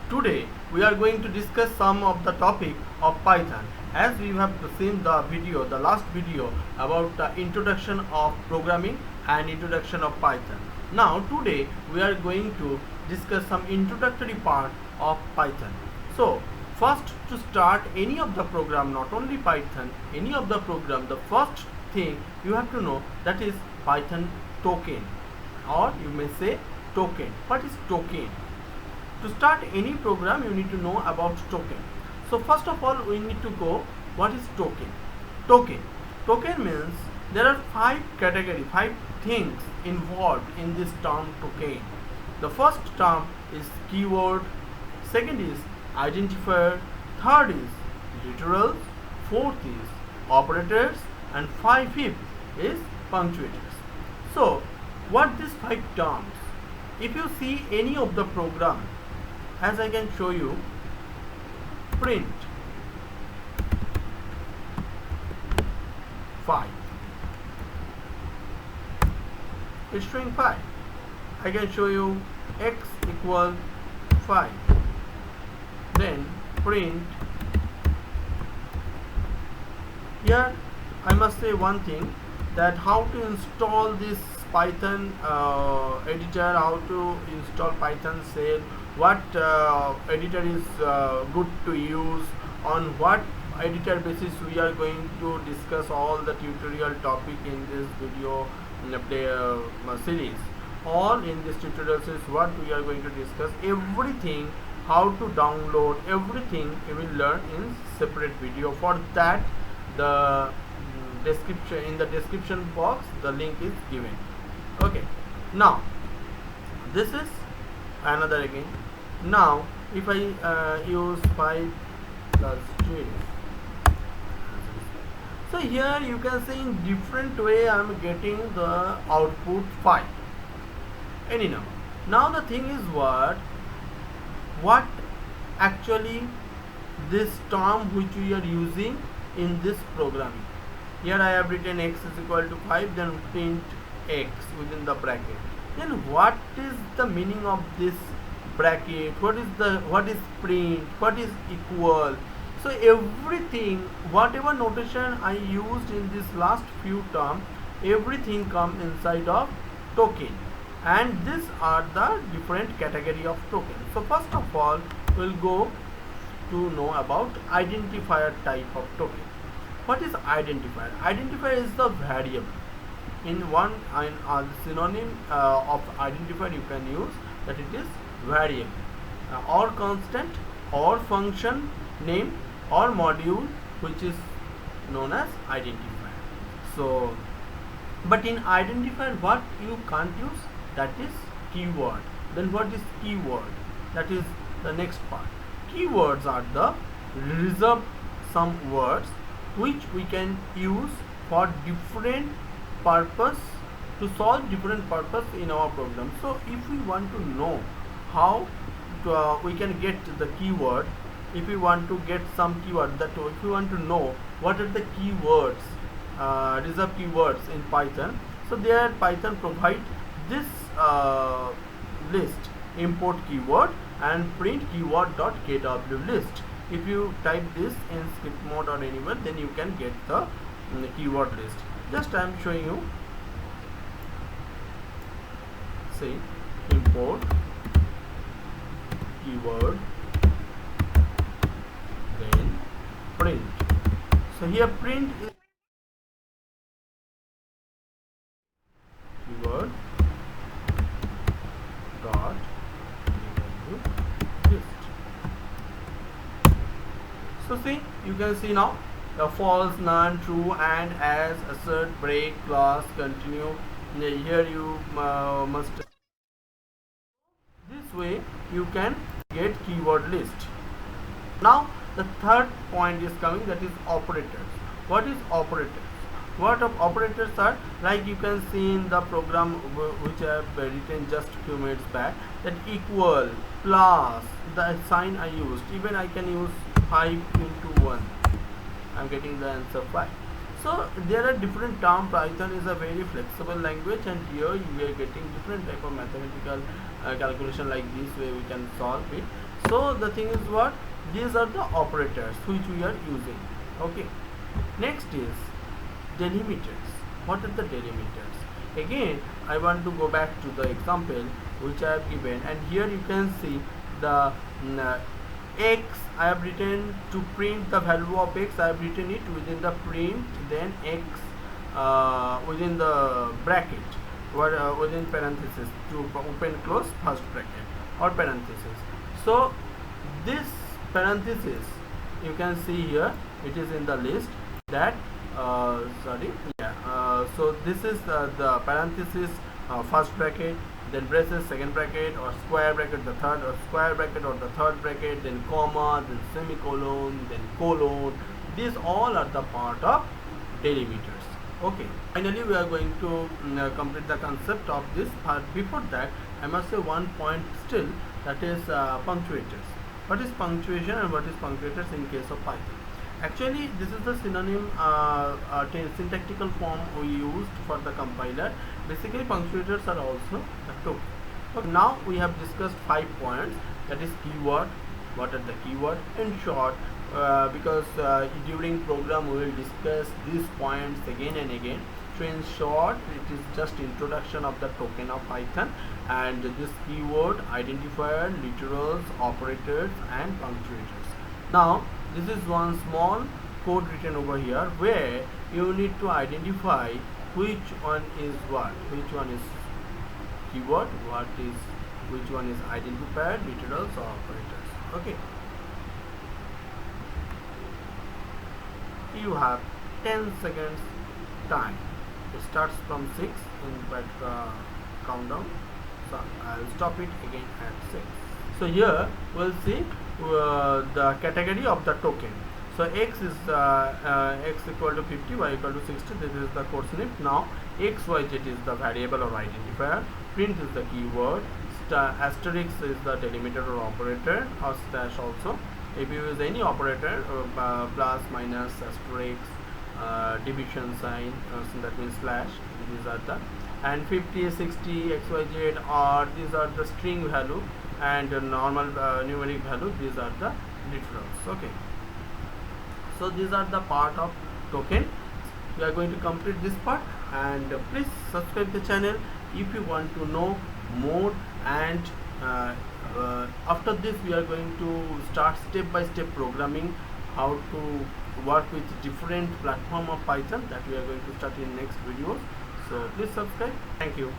Today we are going to discuss some of the topic of Python. As we have seen the last video about the introduction of programming and introduction of Python. Now today we are going to discuss some introductory part of Python. So first, to start any of the program, not only Python, any of the program, the first thing you have to know, that is Python token, or you may say token. What is token? To start any program you need to know about token. So first of all we need to go, what is token? Token means there are five things involved in this term token. The first term is keyword, second is identifier, third is literals, fourth is operators, and fifth is punctuators. So what these five terms? If you see any of the program, as I can show you, print 5, it's showing 5. I can show you x equal 5, then print. Here I must say one thing, that how to install this Python editor, how to install Python shell, what editor is good to use, on what editor basis we are going to discuss all the tutorial topic in this video series. All in this tutorial series what we are going to discuss, everything, how to download, everything you will learn in separate video. For that, the description, in the description box the link is given. Okay, now this is another again. Now if I use 5 plus 12, so here you can see in different way I am getting the output 5, any number. Now the thing is, what actually this term which we are using in this programming. Here I have written x is equal to 5, then print x within the bracket. Then what is the meaning of this bracket? What is print? What is equal? So everything, whatever notation I used in this last few terms, everything come inside of token, and these are the different category of token. So first of all we'll go to know about identifier type of token. What is identifier? Identifier is the variable. In one synonym of identifier you can use that it is variable, or constant, or function name, or module, which is known as identifier. So but in identifier what you can't use, that is keyword. Then what is keyword? That is the next part. Keywords are the reserved some words which we can use for different purpose, to solve different purpose in our program. So if we want to know how we can get the keyword, if we want to get some keyword, that if we want to know what are the keywords, reserved keywords in Python, so there Python provide this list, import keyword and print keyword.kw list. If you type this in script mode or anywhere, then you can get the keyword list. Just I am showing you. Say import keyword, then print. So here print is keyword dot list. So see, you can see now the false, none, true, and, as, assert, break, class, continue. Here you must, this way you can get keyword list. Now the third point is coming, that is operators. What is operators? What of operators are, like you can see in the program which I have written just few minutes back, that equal, plus, the sign I used, even I can use 5 into 1, I am getting the answer 5. So there are different terms. Python is a very flexible language, and here we are getting different type of mathematical calculation, like this way we can solve it. So the thing is what, these are the operators which we are using. Okay, next is delimiters. What are the delimiters? Again, I want to go back to the example which I have given, and here you can see the x. I have written to print the value of x. I have written it within the print, then x within the bracket, or within parenthesis, to open close first bracket or parenthesis. So this parenthesis, you can see here, it is in the list that so this is the parenthesis, first bracket, then braces, second bracket, or square bracket, the third, or square bracket or the third bracket, then comma, then semicolon, then colon. These all are the part of delimiters. Okay, finally we are going to complete the concept of this, but before that I must say one point still, that is punctuators. What is punctuation and what is punctuators in case of Python? Actually, this is the synonym syntactical form we used for the compiler. Basically, punctuators are also the token. So now we have discussed 5 points, that is keyword. What are the keyword? In short, because during program we will discuss these points again and again. So in short, it is just introduction of the token of Python, and this keyword, identifier, literals, operators, and punctuators. Now this is one small code written over here where you need to identify which one is what, which one is keyword, which one is identifier, literals, or operators. Okay, you have 10 seconds time. It starts from 6 in that countdown, so I'll stop it again at 6. So here we'll see the category of the token. So x is x equal to 50, y equal to 60. This is the code snip. Now x, y, z is the variable or identifier, print is the keyword, asterisk is the delimiter or operator, or slash also. If you use any operator, plus, minus, asterisk, division sign, so that means slash, these are the, and 50, 60, x, y, z are, these are the string value, and normal numeric value, these are the literals. Okay, so these are the part of token. We are going to complete this part, and please subscribe the channel if you want to know more. And after this we are going to start step by step programming, how to work with different platform of Python, that we are going to start in next videos. So please subscribe. Thank you.